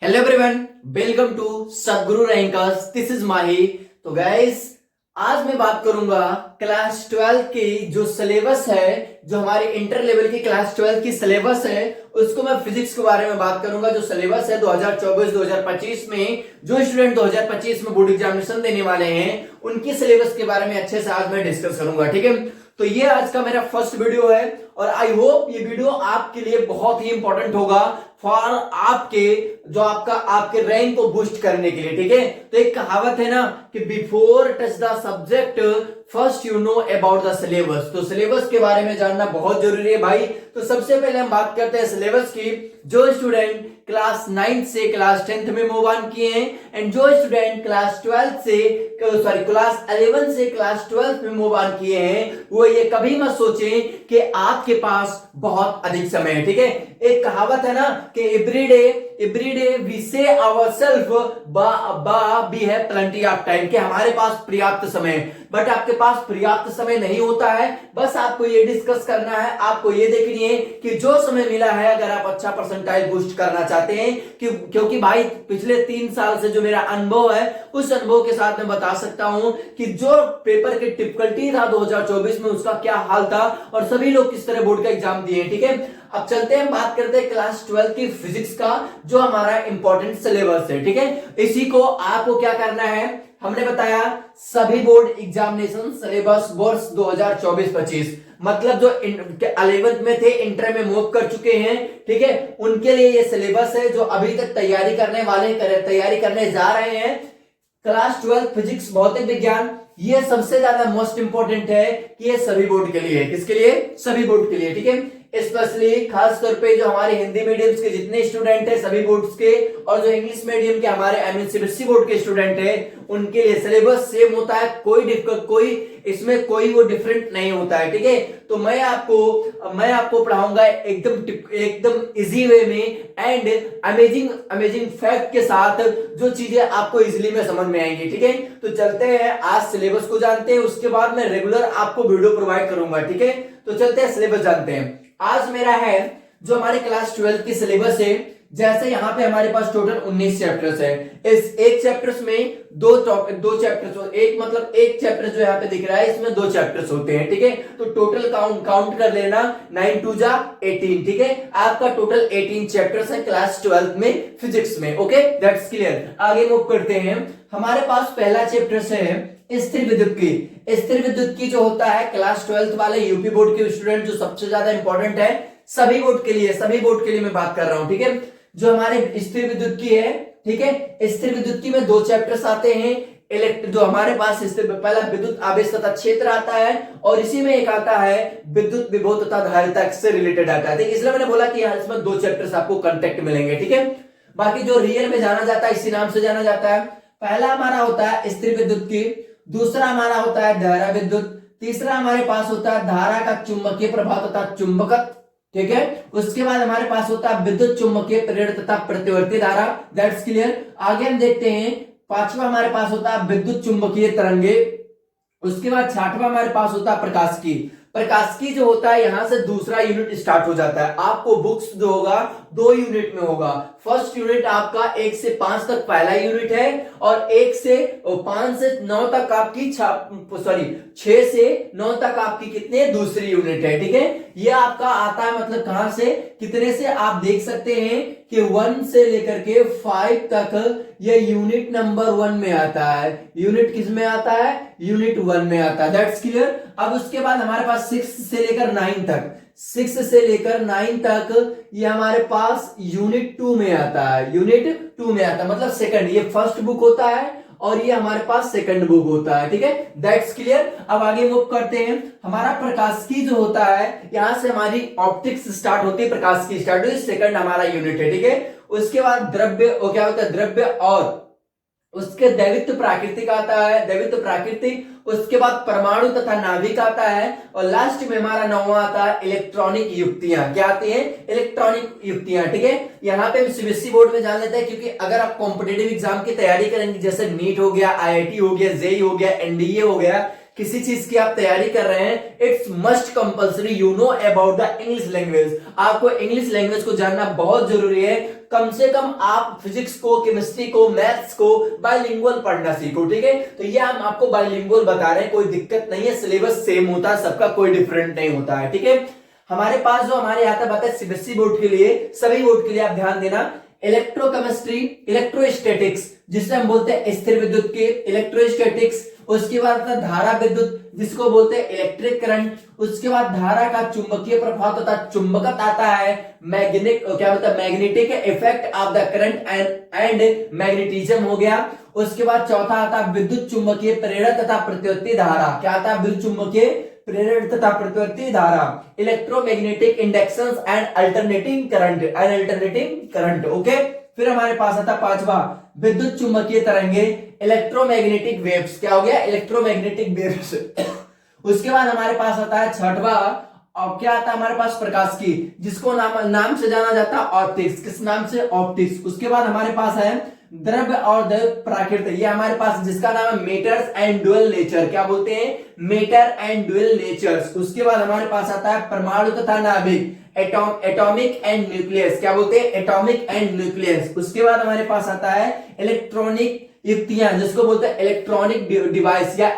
Hello everyone, welcome to सदगुरु rankers. This is माही। तो guys, आज मैं बात करूंगा क्लास 12 की जो सिलेबस है, जो हमारी इंटर लेवल की क्लास 12 की सिलेबस है, उसको मैं फिजिक्स के बारे में बात करूंगा। जो सिलेबस है 2024-2025 में, जो स्टूडेंट 2025 में बोर्ड एग्जामिनेशन देने वाले हैं, उनकी सिलेबस के बारे में अच्छे से आज मैं डिस्कस करूंगा। ठीक है, तो ये आज का मेरा फर्स्ट वीडियो है और आई होप ये वीडियो आपके लिए बहुत ही इंपॉर्टेंट होगा फॉर आपके जो आपके रैंक को बूस्ट करने के लिए। ठीक है, तो एक कहावत है ना कि before touch the subject first you know about the syllabus. तो सिलेबस के बारे में जानना बहुत जरूरी है भाई। तो सबसे पहले हम बात करते हैं सिलेबस की। जो स्टूडेंट क्लास 9 से क्लास 10th में मूव ऑन किए हैं एंड जो स्टूडेंट क्लास 11 से क्लास 12 में मूव ऑन किए हैं, वो ये कभी मत सोचें कि आपके पास बहुत अधिक समय है। ठीक है, एक कहावत है ना कि everyday we say ourself we have plenty of time, कि हमारे पास पर्याप्त समय, बट आपके पास पर्याप्त समय नहीं होता है। बस आपको ये डिस्कस करना है, आपको ये देखनी है कि जो समय मिला है, अगर आप अच्छा परसेंटाइल बूस्ट करना चाहते हैं, क्योंकि भाई पिछले 3 साल से जो मेरा अनुभव है, उस अनुभव के साथ मैं बता सकता हूं कि जो पेपर की डिफिकल्टी था 2024 में, उसका क्या हाल था और सभी लोग किस तरह बोर्ड का एग्जाम दिए। ठीक है, अब चलते हैं, बात करते हैं क्लास 12 की फिजिक्स का, जो हमारा इंपॉर्टेंट सिलेबस है। ठीक है, इसी को आपको क्या करना है, हमने बताया सभी बोर्ड एग्जामिनेशन सिलेबस वर्ष 2024-25, मतलब जो 11th में थे, इंटर में मूव कर चुके हैं, ठीक है, उनके लिए ये सिलेबस है। जो अभी तक तैयारी करने जा रहे हैं, क्लास 12 फिजिक्स भौतिक विज्ञान, ये सबसे ज्यादा मोस्ट इंपॉर्टेंट है कि ये सभी बोर्ड के लिए, किसके लिए, सभी बोर्ड के लिए। ठीक है, स्पेशली खास तौर पे जो हमारे हिंदी मीडियम के जितने स्टूडेंट है सभी बोर्ड्स के, और जो इंग्लिश मीडियम के हमारे सीबीएसई बोर्ड के स्टूडेंट है, उनके लिए सिलेबस सेम होता है। इसमें कोई वो डिफरेंट नहीं होता है। ठीक है, तो मैं आपको पढ़ाऊंगा एकदम इजी वे में एंड अमेजिंग फैक्ट के साथ, जो चीजें आपको इजीली में समझ में आएंगी। ठीक है, तो चलते हैं, आज सिलेबस को जानते हैं, उसके बाद मैं रेगुलर आपको वीडियो प्रोवाइड करूंगा। ठीक है, तो चलते हैं, सिलेबस जानते हैं। आज मेरा है जो हमारे क्लास 12 की सिलेबस है, जैसे यहां पे हमारे पास टोटल 19 चैप्टर्स है। इस एक चैप्टर्स में दो चैप्टर्स, एक चैप्टर जो यहाँ पे दिख रहा है, इसमें 2 चैप्टर्स होते हैं। ठीक है, तो टोटल काउंट कर लेना, 9 2 जा 18। ठीक है, आपका टोटल 18 चैप्टर्स है क्लास 12 में फिजिक्स में। Okay, that's clear. आगे मूव करते हैं, हमारे पास पहला चैप्टर है स्थिर विद्युत की। स्थिर विद्युत की जो होता है, क्लास 12 वाले यूपी बोर्ड के स्टूडेंट, जो सबसे ज्यादा इंपॉर्टेंट है सभी बोर्ड के लिए मैं बात कर रहा हूं। ठीक है, जो हमारे स्थिर विद्युत की है, ठीक है, स्थिर विद्युत की में 2 चैप्टर्स आते हैं। जो हमारे पास पहला विद्युत आवेश तथा क्षेत्र आता है, और इसी में एक आता है विद्युत विभव तथा धारिता से रिलेटेड आता है। इसलिए मैंने बोला कि यहाँ इसमें 2 चैप्टर्स आपको कंटेक्ट मिलेंगे। ठीक है, बाकी जो रियल में जाना जाता है, इसी नाम से जाना जाता है। पहला हमारा होता है स्थिर विद्युत की, दूसरा हमारा होता है धारा विद्युत, तीसरा हमारे पास होता है धारा का चुंबकीय प्रभाव तथा चुंबकत्व। ठीक है, उसके बाद हमारे पास होता है विद्युत चुंबकीय प्रेरण तथा प्रतिवर्ती धारा। That's clear. आगे हम देखते हैं, 5वां हमारे पास होता है विद्युत चुंबकीय तरंगे। उसके बाद 6वां हमारे पास होता है प्रकाशिकी जो होता है, यहां से दूसरा यूनिट स्टार्ट हो जाता है। आपको बुक्स जो होगा 2 यूनिट में होगा। फर्स्ट यूनिट आपका 1 से 5 तक पहला यूनिट है, और 5 से 9 तक आपकी 6 से 9 तक आपकी कितने दूसरी यूनिट है। ठीक है, ये आपका आता है, मतलब कहां से कितने से, आप देख सकते हैं कि 1 से लेकर के 5 तक ये यूनिट नंबर 1 में आता है। यूनिट किस में आता है, यूनिट 1 में आता है। That's clear. अब उसके बाद हमारे पास 6 से लेकर 9 तक ये हमारे पास यूनिट 2 में आता है। मतलब सेकंड, ये फर्स्ट बुक होता है और ये हमारे पास सेकंड बुक होता है। ठीक है, दैट्स क्लियर। अब आगे मूव करते हैं, हमारा प्रकाशिकी जो होता है, यहां से हमारी ऑप्टिक्स स्टार्ट होती है, प्रकाशिकी स्टार्ट होती है, सेकंड हमारा यूनिट है। ठीक है, उसके बाद द्रव्य, वो क्या होता है, द्रव्य, और उसके दैवित्व प्राकृतिक आता है, उसके बाद परमाणु तथा नाभिक आता है, और लास्ट में हमारा 9वां आता है इलेक्ट्रॉनिक युक्तियां। क्या आती हैं, इलेक्ट्रॉनिक युक्तियां। ठीक है, यहाँ पे हम सीबीएसई बोर्ड में जान लेते हैं, क्योंकि अगर आप कॉम्पिटेटिव एग्जाम की तैयारी करेंगे, जैसे नीट हो गया, आईआईटी हो गया, जेई हो गया, एनडीए हो गया, किसी चीज की आप तैयारी कर रहे हैं, it's must compulsory you know about the English language. आपको इंग्लिश लैंग्वेज को जानना बहुत जरूरी है। कम से कम आप फिजिक्स को, केमिस्ट्री को, मैथ्स को बाइलिंगुअल पढ़ना सीखो, ठीक है। तो ये हम आपको बाइलिंगुअल बता रहे हैं, कोई दिक्कत नहीं है, सिलेबस सेम होता है सबका, कोई डिफरेंट नहीं होता है, ठीक है। हमारे पास जो हमारे यहाँ तक बात है सीबीएसई बोर्ड के लिए, सभी बोर्ड के लिए आप ध्यान देना, इलेक्ट्रोकेमिस्ट्री, इलेक्ट्रोस्टैटिक्स जिसे हम बोलते हैं स्थिर विद्युत के, इलेक्ट्रोस्टैटिक्स, उसके बाद आता धारा विद्युत जिसको बोलते हैं इलेक्ट्रिक करंट, उसके बाद धारा का चुंबकीय प्रभाव तथा चुंबकत आता है, मैग्नेटिक क्या बोलते हैं magnetic effect of the current and magnetism हो गया। उसके बाद चौथा आता है विद्युत चुंबकीय प्रेरण तथा प्रतिवर्ती धारा, क्या आता है विद्युत चुंबकीय प्रेरण तथा प्रतिवर्ती धारा, electromagnetic induction and alternating current, okay. फिर हमारे पास आता पांचवा विद्युत चुंबकीय तरंगे, इलेक्ट्रोमैग्नेटिक वेव्स, क्या हो गया इलेक्ट्रोमैग्नेटिक वेव्स। उसके बाद हमारे पास आता है छठवा, और क्या आता है हमारे पास प्रकाश की, जिसको नाम से जाना जाता है ऑप्टिक्स, किस नाम से ऑप्टिक्स। उसके बाद हमारे पास है द्रव्य और द्रव्य प्राकृत, ये हमारे पास जिसका नाम है मेटर्स एंड ड्यूअल नेचर, क्या बोलते हैं मेटर एंड ड्यूअल नेचर्स। उसके बाद हमारे पास आता है परमाणु तथा नाभिक, एटॉमिक एंड न्यूक्लियस, क्या बोलते हैं एटॉमिक एंड न्यूक्लियस। उसके बाद हमारे पास आता है इलेक्ट्रॉनिक युक्तियां, जिसको बोलते हैं इलेक्ट्रॉनिक डिवाइस, या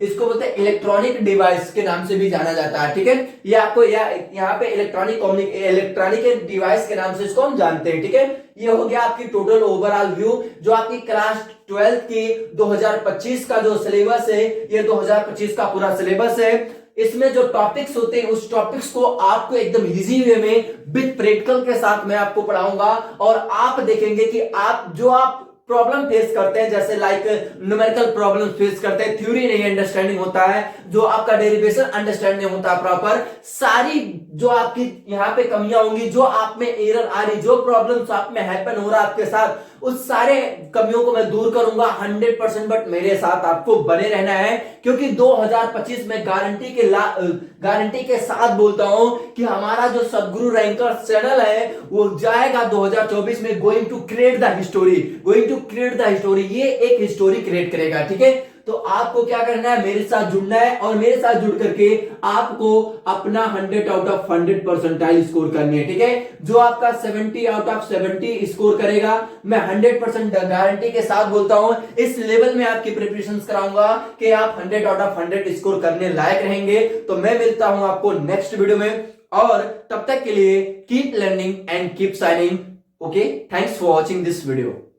इसको बोलते हैं इलेक्ट्रॉनिक डिवाइस के नाम से भी जाना जाता है, ठीक है। ये आपको यहाँ पे इलेक्ट्रॉनिक डिवाइस के नाम से इसको हम जानते हैं, ठीक है। ये हो गया आपकी टोटल ओवरऑल व्यू, जो आपकी क्लास 12 की 2025 का जो सिलेबस है, ये 2025 का पूरा सिलेबस है। इसमें जो टॉपिक्स होते हैं उस टॉपिक्स को आपको एकदम इजी वे में विद प्रैक्टिकल के साथ मैं आपको पढ़ाऊंगा, और आप देखेंगे कि आप प्रॉब्लम फेस करते हैं, जैसे लाइक न्यूमेरिकल प्रॉब्लम फेस करते हैं, थ्योरी नहीं अंडरस्टैंडिंग होता है, जो आपका डेरिवेशन अंडरस्टैंडिंग होता है प्रॉपर, सारी जो आपकी यहाँ पे कमियां होंगी, जो आप में एरर आ रही, जो प्रॉब्लम्स आप में हैपन हो रहा है आपके साथ, उस सारे कमियों को मैं दूर करूंगा 100%। बट मेरे साथ आपको बने रहना है, क्योंकि 2025 में गारंटी के साथ बोलता हूं कि हमारा जो सदगुरु रैंकर चैनल है वो जाएगा 2024 में going to create the history, ये एक हिस्टोरी क्रिएट करेगा, ठीक है। तो आपको क्या करना है, मेरे साथ जुड़ना है, और मेरे साथ जुड़ करके आपको अपना 100 आउट ऑफ 100 परसेंटाइल स्कोर करनी है, ठीक है। जो आपका 70 आउट ऑफ 70 स्कोर करेगा, मैं 100% गारंटी के साथ बोलता हूं इस लेवल में आपकी प्रिपरेशन कराऊंगा कि आप 100 आउट ऑफ 100 स्कोर करने लायक रहेंगे। तो मैं मिलता हूं आपको नेक्स्ट वीडियो में, और तब तक के लिए keep learning and keep shining, okay. Thanks for watching this video.